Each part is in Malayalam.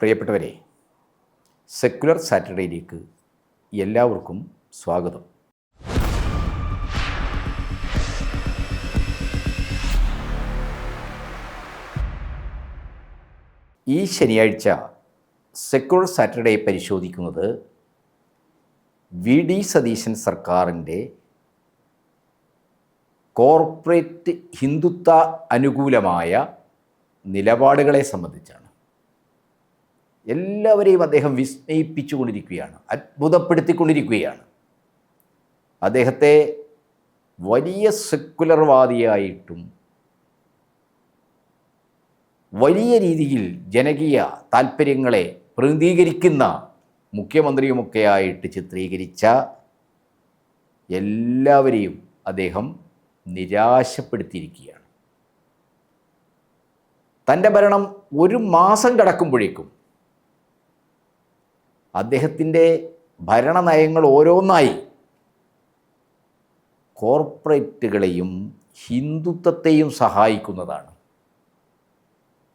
പ്രിയപ്പെട്ടവരെ, സെക്കുലർ സാറ്റർഡേയിലേക്ക് എല്ലാവർക്കും സ്വാഗതം. ഈ ശനിയാഴ്ച സെക്കുലർ സാറ്റർഡേ പരിശോധിക്കുന്നത് വി.ഡി. സതീശൻ സർക്കാരിൻ്റെ കോർപ്പറേറ്റ് ഹിന്ദുത്വ അനുകൂലമായ നിലപാടുകളെ സംബന്ധിച്ചാണ്. എല്ലാവരെയും അദ്ദേഹം വിസ്മയിപ്പിച്ചുകൊണ്ടിരിക്കുകയാണ്, അത്ഭുതപ്പെടുത്തിക്കൊണ്ടിരിക്കുകയാണ്. അദ്ദേഹത്തെ വലിയ സെക്കുലർവാദിയായിട്ടും വലിയ രീതിയിൽ ജനകീയ താൽപ്പര്യങ്ങളെ പ്രതിനിധീകരിക്കുന്ന മുഖ്യമന്ത്രിയുമൊക്കെയായിട്ട് ചിത്രീകരിച്ച എല്ലാവരെയും അദ്ദേഹം നിരാശപ്പെടുത്തിയിരിക്കുകയാണ്. തൻ്റെ ഭരണം ഒരു മാസം കടക്കുമ്പോഴേക്കും അദ്ദേഹത്തിൻ്റെ ഭരണനയങ്ങൾ ഓരോന്നായി കോർപ്പറേറ്റുകളെയും ഹിന്ദുത്വത്തെയും സഹായിക്കുന്നതാണ്.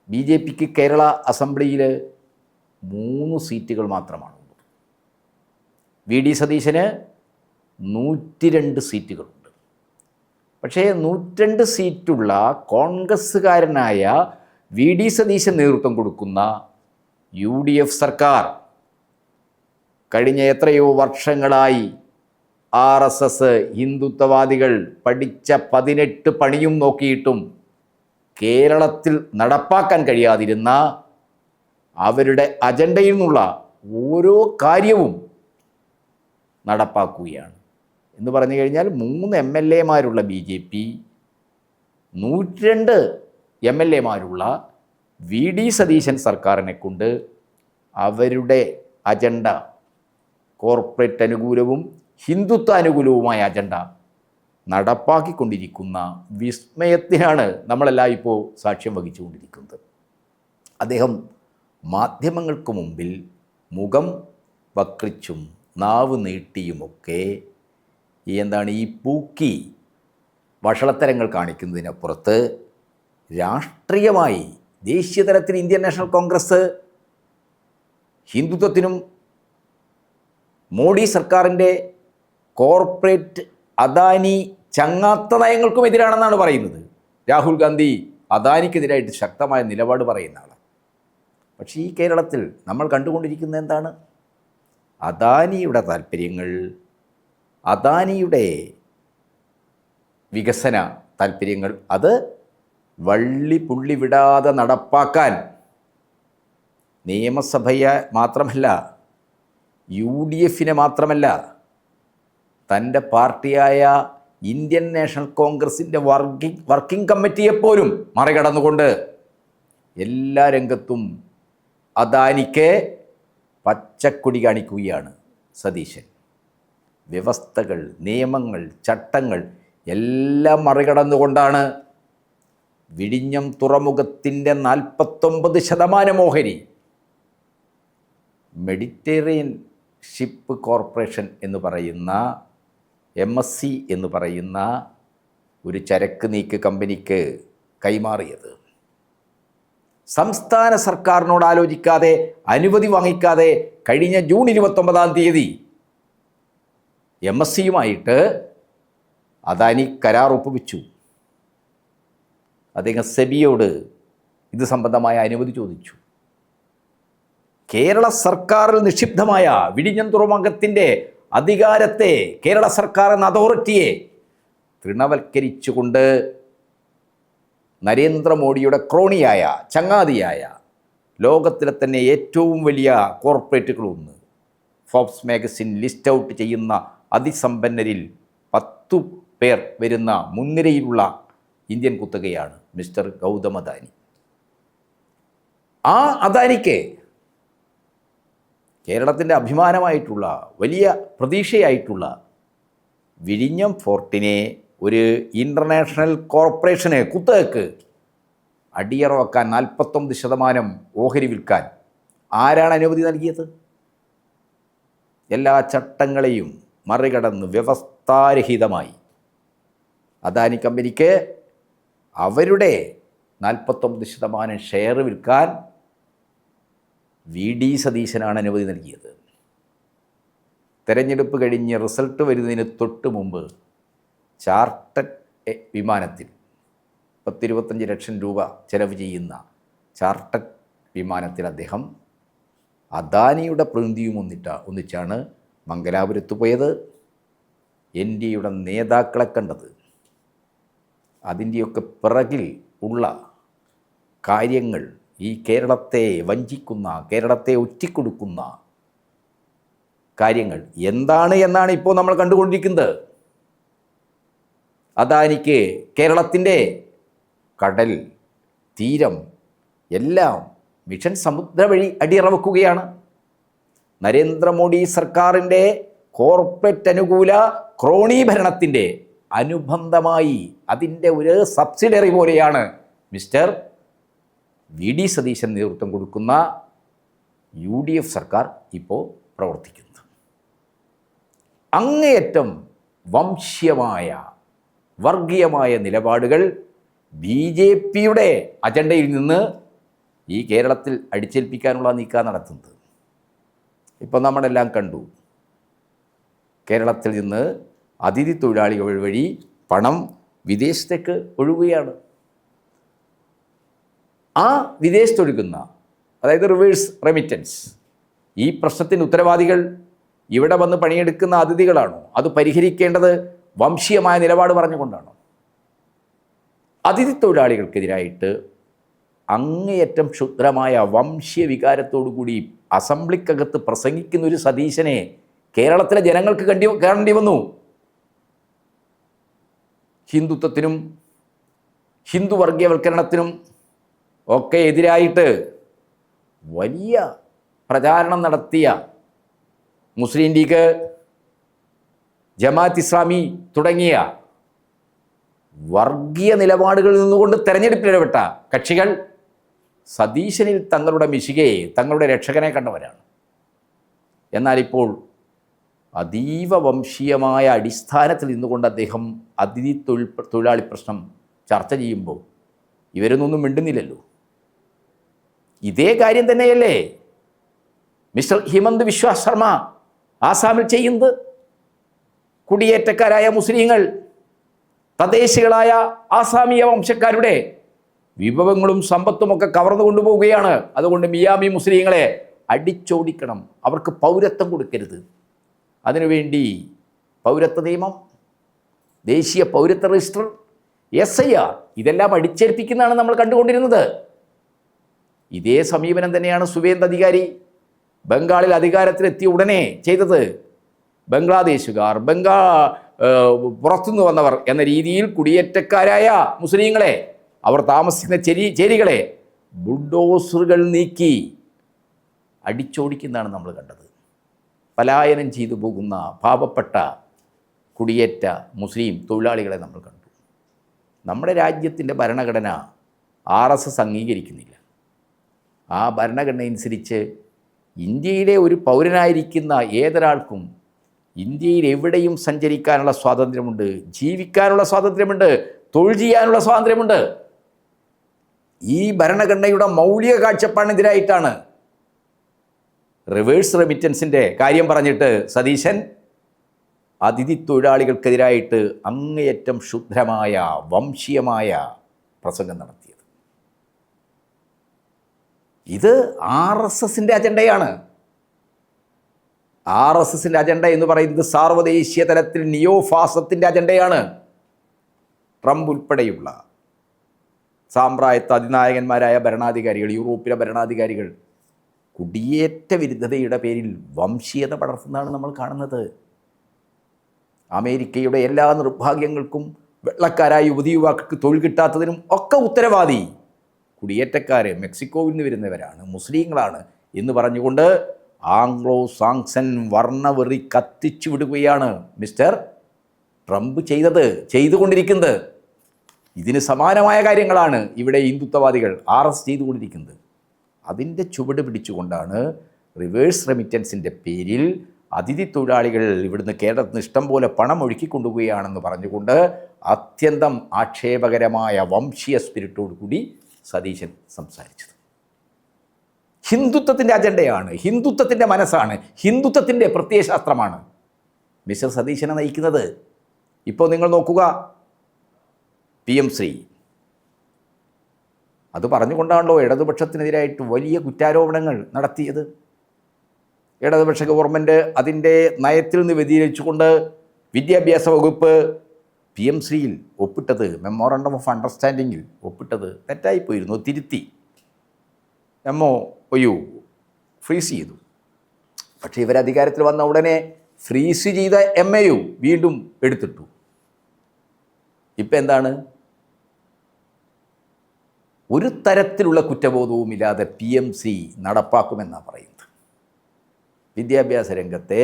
ബി.ജെ.പിക്ക് കേരള അസംബ്ലിയിൽ 3 സീറ്റുകൾ മാത്രമാണുള്ളത്. വി.ഡി. സതീശന് 102 സീറ്റുകളുണ്ട്. പക്ഷേ 102 സീറ്റുള്ള കോൺഗ്രസ്സുകാരനായ വി.ഡി. സതീശൻ നേതൃത്വം കൊടുക്കുന്ന UDF സർക്കാർ കഴിഞ്ഞ എത്രയോ വർഷങ്ങളായി RSS ഹിന്ദുത്വവാദികൾ പഠിച്ച 18 പണിയും നോക്കിയിട്ടും കേരളത്തിൽ നടപ്പാക്കാൻ കഴിയാതിരുന്ന അവരുടെ അജണ്ടയിൽ നിന്നുള്ള ഓരോ കാര്യവും നടപ്പാക്കുകയാണ്. എന്ന് പറഞ്ഞു കഴിഞ്ഞാൽ 3 MLA-മാരുള്ള ബി.ജെ.പി, 102 MLA-മാരുള്ള വി.ഡി. സതീശൻ സർക്കാരിനെ കൊണ്ട് അവരുടെ അജണ്ട, കോർപ്പറേറ്റ് അനുകൂലവും ഹിന്ദുത്വ അനുകൂലവുമായ അജണ്ട നടപ്പാക്കിക്കൊണ്ടിരിക്കുന്ന വിസ്മയത്തിനാണ് നമ്മളെല്ലാം ഇപ്പോൾ സാക്ഷ്യം വഹിച്ചുകൊണ്ടിരിക്കുന്നത്. അദ്ദേഹം മാധ്യമങ്ങൾക്ക് മുമ്പിൽ മുഖം വക്രിച്ചും നാവ് നീട്ടിയുമൊക്കെ ഈ പൂക്കി വഷളത്തരങ്ങൾ കാണിക്കുന്നതിനപ്പുറത്ത് രാഷ്ട്രീയമായി ദേശീയതലത്തിൽ ഇന്ത്യൻ നാഷണൽ കോൺഗ്രസ് ഹിന്ദുത്വത്തിനും മോഡി സർക്കാരിൻ്റെ കോർപ്പറേറ്റ് അദാനി ചങ്ങാത്ത നയങ്ങൾക്കും എതിരാണെന്നാണ് പറയുന്നത്. രാഹുൽ ഗാന്ധി അദാനിക്കെതിരായിട്ട് ശക്തമായ നിലപാട് പറയുന്ന ആളാണ്. പക്ഷേ ഈ കേരളത്തിൽ നമ്മൾ കണ്ടുകൊണ്ടിരിക്കുന്നത് എന്താണ്? അദാനിയുടെ താല്പര്യങ്ങൾ, അദാനിയുടെ വികസന താല്പര്യങ്ങൾ അത് വള്ളി പുള്ളി വിടാതെ നടപ്പാക്കാൻ നിയമസഭയെ മാത്രമല്ല, UDF-നെ മാത്രമല്ല, തൻ്റെ പാർട്ടിയായ ഇന്ത്യൻ നാഷണൽ കോൺഗ്രസിൻ്റെ വർക്കിംഗ് കമ്മിറ്റിയെപ്പോലും മറികടന്നുകൊണ്ട് എല്ലാ രംഗത്തും അദാനിക്ക് പച്ചക്കൊടി കാണിക്കുകയാണ് സതീശൻ. വ്യവസ്ഥകൾ, നിയമങ്ങൾ, ചട്ടങ്ങൾ എല്ലാം മറികടന്നുകൊണ്ടാണ് വിഴിഞ്ഞം തുറമുഖത്തിൻ്റെ 49% ഓഹരി മെഡിറ്ററേനിയൻ ഷിപ്പ് കോർപ്പറേഷൻ എന്ന് പറയുന്ന MSC എന്ന് പറയുന്ന ഒരു ചരക്ക് നീക്ക് കമ്പനിക്ക് കൈമാറിയത്. സംസ്ഥാന സർക്കാരിനോട് ആലോചിക്കാതെ, അനുമതി വാങ്ങിക്കാതെ കഴിഞ്ഞ ജൂൺ 29-ാം തീയതി MSCയുമായിട്ട് അദാനി കരാർ ഒപ്പുവെച്ചു. അദ്ദേഹം സെബിയോട് ഇത് സംബന്ധമായ അനുമതി ചോദിച്ചു. കേരള സർക്കാരിൽ നിക്ഷിപ്തമായ വിഴിഞ്ഞം തുറമുഖത്തിൻ്റെ അധികാരത്തെ, കേരള സർക്കാർ എന്ന അതോറിറ്റിയെ തൃണവൽക്കരിച്ചുകൊണ്ട് നരേന്ദ്രമോദിയുടെ ക്രോണിയായ, ചങ്ങാതിയായ, ലോകത്തിലെ തന്നെ ഏറ്റവും വലിയ കോർപ്പറേറ്റുകളൊന്ന്, ഫോബ്സ് മാഗസിൻ ലിസ്റ്റ് ഔട്ട് ചെയ്യുന്ന അതിസമ്പന്നരിൽ 10 പേർ വരുന്ന മുൻനിരയിലുള്ള ഇന്ത്യൻ കുത്തകയാണ് മിസ്റ്റർ ഗൗതം അദാനി. ആ അദാനിക്ക് കേരളത്തിൻ്റെ അഭിമാനമായിട്ടുള്ള, വലിയ പ്രതീക്ഷയായിട്ടുള്ള വിഴിഞ്ഞം ഫോർട്ടിനെ ഒരു ഇൻ്റർനാഷണൽ കോർപ്പറേഷന്, കുത്തകക്ക് അടിയറ വെക്കാൻ, 49% ഓഹരി വിൽക്കാൻ ആരാണ് അനുമതി നൽകിയത്? എല്ലാ ചട്ടങ്ങളെയും മറികടന്ന് വ്യവസ്ഥാരഹിതമായി അദാനി കമ്പനിക്ക് അവരുടെ 49% ഷെയർ വിൽക്കാൻ VD സതീശനാണ് അനുമതി നൽകിയത്. തെരഞ്ഞെടുപ്പ് കഴിഞ്ഞ് റിസൾട്ട് വരുന്നതിന് തൊട്ട് മുമ്പ് ചാർട്ടഡ് വിമാനത്തിൽ 10-25 ലക്ഷം രൂപ ചെലവ് ചെയ്യുന്ന ചാർട്ടഡ് വിമാനത്തിൽ അദ്ദേഹം അദാനിയുടെ പ്രതിനിധിയും ഒന്നിച്ചാണ് മംഗലാപുരത്ത് പോയത്. NDAയുടെ നേതാക്കളെ കണ്ടത്. അതിൻ്റെയൊക്കെ പിറകിൽ ഉള്ള കാര്യങ്ങൾ, ഈ കേരളത്തെ വഞ്ചിക്കുന്ന, കേരളത്തെ ഒറ്റിക്കൊടുക്കുന്ന കാര്യങ്ങൾ എന്താണ് എന്നാണ് ഇപ്പോൾ നമ്മൾ കണ്ടുകൊണ്ടിരിക്കുന്നത്. അദാനിക്ക് കേരളത്തിൻ്റെ കടൽ തീരം എല്ലാം മിഷൻ സമുദ്ര വഴി അടിയറവെക്കുകയാണ്. നരേന്ദ്രമോദി സർക്കാരിൻ്റെ കോർപ്പറേറ്റ് അനുകൂല ക്രോണി ഭരണത്തിൻ്റെ അനുബന്ധമായി അതിൻ്റെ ഒരു സബ്സിഡറി പോലെയാണ് മിസ്റ്റർ VD സതീശൻ നേതൃത്വം കൊടുക്കുന്ന UDF സർക്കാർ ഇപ്പോൾ പ്രവർത്തിക്കുന്നത്. അങ്ങേയറ്റം വംശീയമായ വർഗീയമായ നിലപാടുകൾ BJPയുടെ അജണ്ടയിൽ നിന്ന് ഈ കേരളത്തിൽ അടിച്ചേൽപ്പിക്കാനുള്ള നീക്കം നടത്തുന്നത്. ഇപ്പം നമ്മളെല്ലാം കണ്ടു. കേരളത്തിൽ നിന്ന് അതിഥി തൊഴിലാളികൾ വഴി പണം വിദേശത്തേക്ക് ഒഴുകുകയാണ്. ആ വിദേശത്തൊഴുകുന്ന, അതായത് റിവേഴ്സ് റെമിറ്റൻസ്, ഈ പ്രശ്നത്തിന് ഉത്തരവാദികൾ ഇവിടെ വന്ന് പണിയെടുക്കുന്ന അതിഥികളാണോ? അത് പരിഹരിക്കേണ്ടത് വംശീയമായ നിലപാട് പറഞ്ഞുകൊണ്ടാണോ? അതിഥി തൊഴിലാളികൾക്കെതിരായിട്ട് അങ്ങേയറ്റം ക്ഷുദ്രമായ വംശീയ വികാരത്തോടുകൂടി അസംബ്ലിക്കകത്ത് പ്രസംഗിക്കുന്ന ഒരു സതീശനെ കേരളത്തിലെ ജനങ്ങൾക്ക് കാണേണ്ടി വന്നു. ഹിന്ദുത്വത്തിനും ഹിന്ദു വർഗീയവൽക്കരണത്തിനും ഒക്കെ എതിരായിട്ട് വലിയ പ്രചാരണം നടത്തിയ മുസ്ലിം ലീഗ്, ജമാഅത്ത് ഇസ്ലാമി തുടങ്ങിയ വർഗീയ നിലപാടുകളിൽ നിന്നുകൊണ്ട് തെരഞ്ഞെടുപ്പിലിടപെട്ട കക്ഷികൾ സതീശനിൽ തങ്ങളുടെ മിശികയെ, തങ്ങളുടെ രക്ഷകനെ കണ്ടവരാണ്. എന്നാൽ ഇപ്പോൾ അതീവ വംശീയമായ അടിസ്ഥാനത്തിൽ നിന്നുകൊണ്ട് അദ്ദേഹം അതിഥി തൊഴിലാളി പ്രശ്നം ചർച്ച ചെയ്യുമ്പോൾ ഇവരൊന്നും മിണ്ടുന്നില്ലല്ലോ. ഇതേ കാര്യം തന്നെയല്ലേ മിസ്റ്റർ ഹിമന്ത് ബിശ്വ ശർമ്മ ആസാമിൽ ചെയ്യുന്നത്? കുടിയേറ്റക്കാരായ മുസ്ലിങ്ങൾ, തദ്ദേശികളായ ആസാമീയ വംശക്കാരുടെ വിഭവങ്ങളും സമ്പത്തുമൊക്കെ കവർന്നു കൊണ്ടുപോവുകയാണ്. അതുകൊണ്ട് മിയാമി മുസ്ലിങ്ങളെ അടിച്ചോടിക്കണം, അവർക്ക് പൗരത്വം കൊടുക്കരുത്. അതിനുവേണ്ടി പൗരത്വ നിയമം, ദേശീയ പൗരത്വ രജിസ്റ്റർ, SIR ഇതെല്ലാം അടിച്ചേൽപ്പിക്കുന്നതാണ് നമ്മൾ കണ്ടുകൊണ്ടിരുന്നത്. ഇതേ സമീപനം തന്നെയാണ് സുവേന്ദ് അധികാരി ബംഗാളിൽ അധികാരത്തിലെത്തിയ ഉടനെ ചെയ്തത്. ബംഗ്ലാദേശുകാർ, പുറത്തുനിന്ന് വന്നവർ എന്ന രീതിയിൽ കുടിയേറ്റക്കാരായ മുസ്ലിങ്ങളെ, അവർ താമസിക്കുന്ന ചേരികളെ ബുൾഡോസറുകൾ നീക്കി അടിച്ചോടിക്കുന്നതാണ് നമ്മൾ കണ്ടത്. പലായനം ചെയ്തു പോകുന്ന പാവപ്പെട്ട കുടിയേറ്റ മുസ്ലിം തൊഴിലാളികളെ നമ്മൾ കണ്ടു. നമ്മുടെ രാജ്യത്തിൻ്റെ ഭരണഘടന RSS അംഗീകരിക്കുന്നില്ല. ആ ഭരണഘടന അനുസരിച്ച് ഇന്ത്യയിലെ ഒരു പൗരനായിരിക്കുന്ന ഏതൊരാൾക്കും ഇന്ത്യയിൽ എവിടെയും സഞ്ചരിക്കാനുള്ള സ്വാതന്ത്ര്യമുണ്ട്, ജീവിക്കാനുള്ള സ്വാതന്ത്ര്യമുണ്ട്, തൊഴിൽ ചെയ്യാനുള്ള സ്വാതന്ത്ര്യമുണ്ട്. ഈ ഭരണഘടനയുടെ മൗലിക കാഴ്ചപ്പാടിനെതിരായിട്ടാണ് റിവേഴ്സ് റെമിറ്റൻസിൻ്റെ കാര്യം പറഞ്ഞിട്ട് സതീശൻ അതിഥി തൊഴിലാളികൾക്കെതിരായിട്ട് അങ്ങേയറ്റം ക്ഷുദ്രമായ വംശീയമായ പ്രസംഗം നടത്തിയത്. ഇത് RSSൻ്റെ അജണ്ടയാണ്. RSSൻ്റെ അജണ്ട എന്ന് പറയുന്നത് സാർവദേശീയ തലത്തിൽ നിയോഫാസത്തിൻ്റെ അജണ്ടയാണ്. ട്രംപ് ഉൾപ്പെടെയുള്ള സാമ്രാജ്യത്വ അതിനായകന്മാരായ ഭരണാധികാരികൾ, യൂറോപ്പിലെ ഭരണാധികാരികൾ കുടിയേറ്റ വിരുദ്ധതയുടെ പേരിൽ വംശീയത പടർത്തുന്നതാണ് നമ്മൾ കാണുന്നത്. അമേരിക്കയുടെ എല്ലാ നിർഭാഗ്യങ്ങൾക്കും, വെള്ളക്കാരായ യുവതി യുവാക്കൾക്ക് തൊഴിൽ കിട്ടാത്തതിനും ഒക്കെ ഉത്തരവാദി കുടിയേറ്റക്കാർ, മെക്സിക്കോയിൽ നിന്ന് വരുന്നവരാണ്, മുസ്ലിങ്ങളാണ് എന്ന് പറഞ്ഞുകൊണ്ട് ആംഗ്ലോ സാക്സൺ വർണ്ണവെറി കത്തിച്ചു വിടുകയാണ് മിസ്റ്റർ ട്രംപ് ചെയ്തുകൊണ്ടിരിക്കുന്നത്. ഇതിന് സമാനമായ കാര്യങ്ങളാണ് ഇവിടെ ഹിന്ദുത്വവാദികൾ RS ചെയ്തുകൊണ്ടിരിക്കുന്നത്. അതിൻ്റെ ചുവട് പിടിച്ചുകൊണ്ടാണ് റിവേഴ്സ് റെമിറ്റൻസിൻ്റെ പേരിൽ അതിഥി തൊഴിലാളികൾ ഇവിടുന്ന് കേരളത്തിൽ നിന്ന് ഇഷ്ടം പോലെ പണം ഒഴുക്കിക്കൊണ്ടുപോവുകയാണെന്ന് പറഞ്ഞുകൊണ്ട് അത്യന്തം ആക്ഷേപകരമായ വംശീയ സ്പിരിറ്റോടു കൂടി സതീശൻ സംസാരിച്ചത്. ഹിന്ദുത്വത്തിൻ്റെ അജണ്ടയാണ്, ഹിന്ദുത്വത്തിൻ്റെ മനസ്സാണ്, ഹിന്ദുത്വത്തിൻ്റെ പ്രത്യയശാസ്ത്രമാണ് മിസ്റ്റർ സതീശനെ നയിക്കുന്നത്. ഇപ്പോൾ നിങ്ങൾ നോക്കുക, PM ശ്രീ അത് പറഞ്ഞുകൊണ്ടാണല്ലോ ഇടതുപക്ഷത്തിനെതിരായിട്ട് വലിയ കുറ്റാരോപണങ്ങൾ നടത്തിയത്. ഇടതുപക്ഷ ഗവൺമെൻറ് അതിൻ്റെ നയത്തിൽ നിന്ന് വ്യതിചലിച്ചുകൊണ്ട് വിദ്യാഭ്യാസ വകുപ്പ് PM ശ്രീയിൽ ഒപ്പിട്ടത്, മെമ്മോറണ്ടം ഓഫ് അണ്ടർസ്റ്റാൻഡിങ്ങിൽ ഒപ്പിട്ടത് തെറ്റായിപ്പോയിരുന്നു, തിരുത്തി MOU ഫ്രീസ് ചെയ്തു. പക്ഷേ ഇവരധികാരത്തിൽ വന്ന ഉടനെ ഫ്രീസ് ചെയ്ത MAU വീണ്ടും എടുത്തിട്ടു. ഇപ്പം എന്താണ്? ഒരു തരത്തിലുള്ള കുറ്റബോധവുമില്ലാതെ PM ശ്രീ നടപ്പാക്കുമെന്നാണ് പറയുന്നത്. വിദ്യാഭ്യാസ രംഗത്തെ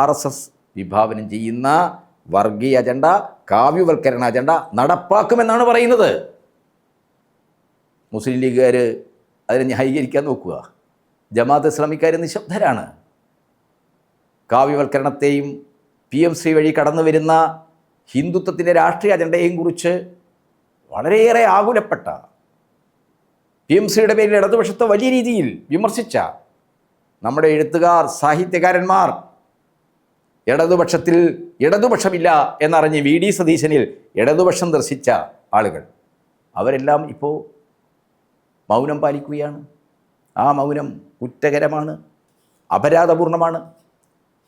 RSS വിഭാവനം ചെയ്യുന്ന വർഗീയ അജണ്ട, കാവ്യവൽക്കരണ അജണ്ട നടപ്പാക്കുമെന്നാണ് പറയുന്നത്. മുസ്ലിം ലീഗുകാർ അതിനെ ന്യായീകരിക്കാൻ നോക്കുക. ജമാഅത്ത് ഇസ്ലാമിക്കാർ നിശബ്ദരാണ്. കാവ്യവൽക്കരണത്തെയും PM ശ്രീ വഴി കടന്നു വരുന്ന ഹിന്ദുത്വത്തിൻ്റെ രാഷ്ട്രീയ അജണ്ടയെയും കുറിച്ച് വളരെയേറെ ആകുലപ്പെട്ട, PM ശ്രീയുടെ പേരിൽ ഇടതുപക്ഷത്തെ വലിയ രീതിയിൽ വിമർശിച്ച നമ്മുടെ എഴുത്തുകാർ, സാഹിത്യകാരന്മാർ, ഇടതുപക്ഷത്തിൽ ഇടതുപക്ഷമില്ല എന്നറിഞ്ഞ് VD സതീശനിൽ ഇടതുപക്ഷം ദർശിച്ച ആളുകൾ, അവരെല്ലാം ഇപ്പോൾ മൗനം പാലിക്കുകയാണ്. ആ മൗനം കുറ്റകരമാണ്, അപരാധപൂർണമാണ്.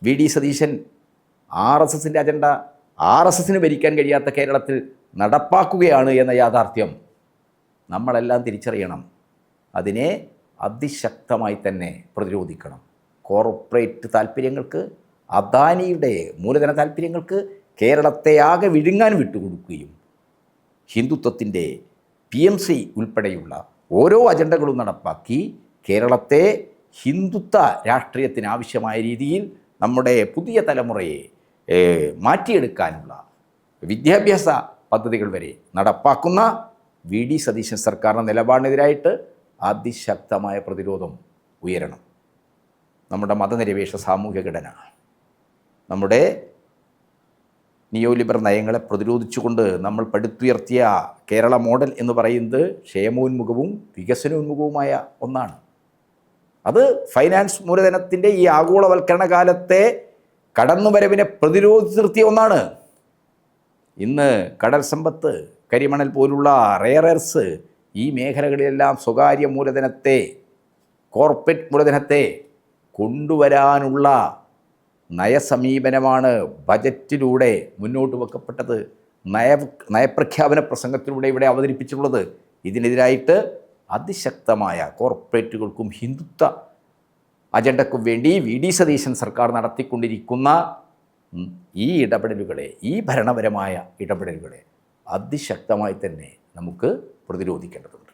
VD സതീശൻ RSSൻ്റെ അജണ്ട RSSന് ഭരിക്കാൻ കഴിയാത്ത കേരളത്തിൽ നടപ്പാക്കുകയാണ് എന്ന യാഥാർത്ഥ്യം നമ്മളെല്ലാം തിരിച്ചറിയണം. അതിനെ അതിശക്തമായി തന്നെ പ്രതിരോധിക്കണം. കോർപ്പറേറ്റ് താല്പര്യങ്ങൾക്ക്, അദാനിയുടെ മൂലധന താല്പര്യങ്ങൾക്ക് കേരളത്തെ ആകെ വിഴുങ്ങാൻ വിട്ടുകൊടുക്കുകയും ഹിന്ദുത്വത്തിൻ്റെ PM ശ്രീ ഉൾപ്പെടെയുള്ള ഓരോ അജണ്ടകളും നടപ്പാക്കി കേരളത്തെ ഹിന്ദുത്വ രാഷ്ട്രീയത്തിനാവശ്യമായ രീതിയിൽ നമ്മുടെ പുതിയ തലമുറയെ മാറ്റിയെടുക്കാനുള്ള വിദ്യാഭ്യാസ പദ്ധതികൾ വരെ നടപ്പാക്കുന്ന VD സതീശൻ സർക്കാരിൻ്റെ നിലപാടിനെതിരായിട്ട് അതിശക്തമായ പ്രതിരോധം ഉയരണം. നമ്മുടെ മതനിരപേക്ഷ സാമൂഹ്യ ഘടന, നമ്മുടെ നിയോ ലിബറൽ നയങ്ങളെ പ്രതിരോധിച്ചുകൊണ്ട് നമ്മൾ പടുത്തുയർത്തിയ കേരള മോഡൽ എന്ന് പറയുന്നത് ക്ഷേമോന്മുഖവും വികസനോന്മുഖവുമായ ഒന്നാണ്. അത് ഫൈനാൻസ് മൂലധനത്തിൻ്റെ ഈ ആഗോളവൽക്കരണ കാലത്തെ കടന്നുവരവിനെ പ്രതിരോധിച്ച് നിർത്തിയ ഒന്നാണ്. ഇന്ന് കടൽ സമ്പത്ത്, കരിമണൽ പോലുള്ള റെയർ എർത്ത്, ഈ മേഖലകളിലെല്ലാം സ്വകാര്യ മൂലധനത്തെ, കോർപ്പറേറ്റ് മൂലധനത്തെ കൊണ്ടുവരാനുള്ള നയസമീപനമാണ് ബജറ്റിലൂടെ മുന്നോട്ട് വെക്കപ്പെട്ടത്, നയപ്രഖ്യാപന പ്രസംഗത്തിലൂടെ ഇവിടെ അവതരിപ്പിച്ചിട്ടുള്ളത്. ഇതിനെതിരായിട്ട് അതിശക്തമായ കോർപ്പറേറ്റുകൾക്കും ഹിന്ദുത്വ അജണ്ടക്കും വേണ്ടി VD സതീശൻ സർക്കാർ നടത്തിക്കൊണ്ടിരിക്കുന്ന ഈ ഇടപെടലുകളെ, ഈ ഭരണപരമായ ഇടപെടലുകളെ അതിശക്തമായി തന്നെ നമുക്ക് പ്രതിരോധിക്കേണ്ടതുണ്ട്.